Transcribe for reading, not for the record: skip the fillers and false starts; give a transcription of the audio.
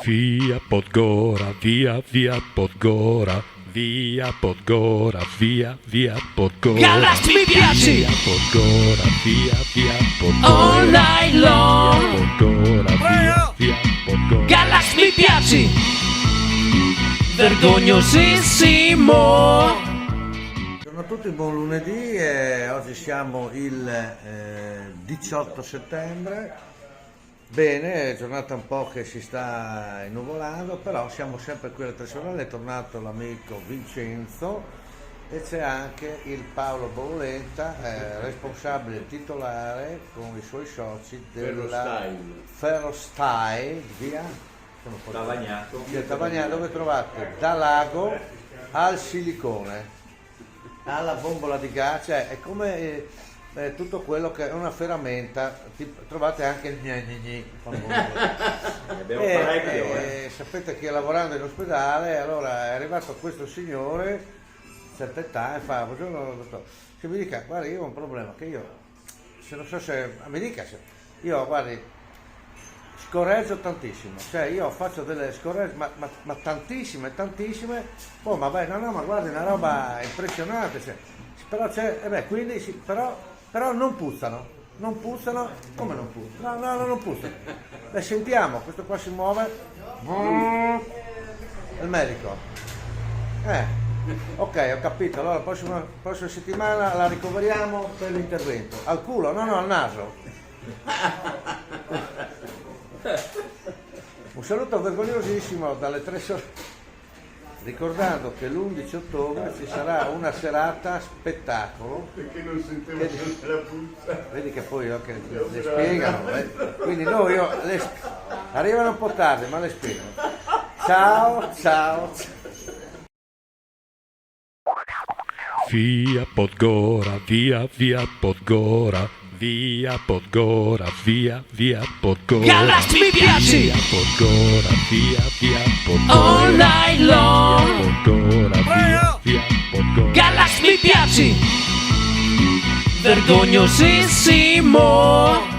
Via Podgora, via Podgora, via Podgora, via Podgora. Galax mi piaci! Via Podgora, via Podgora. All night long! Via Podgora, via Podgora. Galax mi piaci! Vergognosissimo! Buongiorno a tutti, buon lunedì. Oggi siamo il 18 settembre. Bene, giornata un po' che si sta innuvolando, però siamo sempre qui alla tradizionale. È tornato l'amico Vincenzo e c'è anche il Paolo Bollenta, responsabile titolare con i suoi soci della Ferrostyle via Tavagnato, dove trovate da Lago al silicone alla bombola di gas, cioè è come tutto quello che è una ferramenta, trovate anche il gnagni. Sapete che lavorando in ospedale, allora è arrivato questo signore, certa età, e fa: buongiorno dottore, se mi dica, guarda, io ho un problema, che io, se non so se, mi dica, se io, guardi, scorreggio tantissimo, cioè io faccio delle scorregge, ma tantissime, oh ma vai, no, ma guardi, una roba impressionante, cioè, però c'è, quindi sì, però non puzzano, come non puzzano? No, non puzzano. Sentiamo, questo qua si muove, il medico, ok, ho capito, allora prossima settimana la ricoveriamo per l'intervento, al culo, no, al naso. Un saluto vergognosissimo dalle 3 sorelle, ricordando che l'11 ottobre ci sarà una serata spettacolo. Perché non sentivo la puzza. Vedi che poi le spiegano, quindi arrivano un po' tardi, ma le spiegano. Ciao. Via Podgora, via Podgora, via Podgora, via Podgora. Galax mi piaci! Via Podgora, via Podgora. All night long! Via Podgora, via Podgora. Galax mi piaci! Vergognosissimo!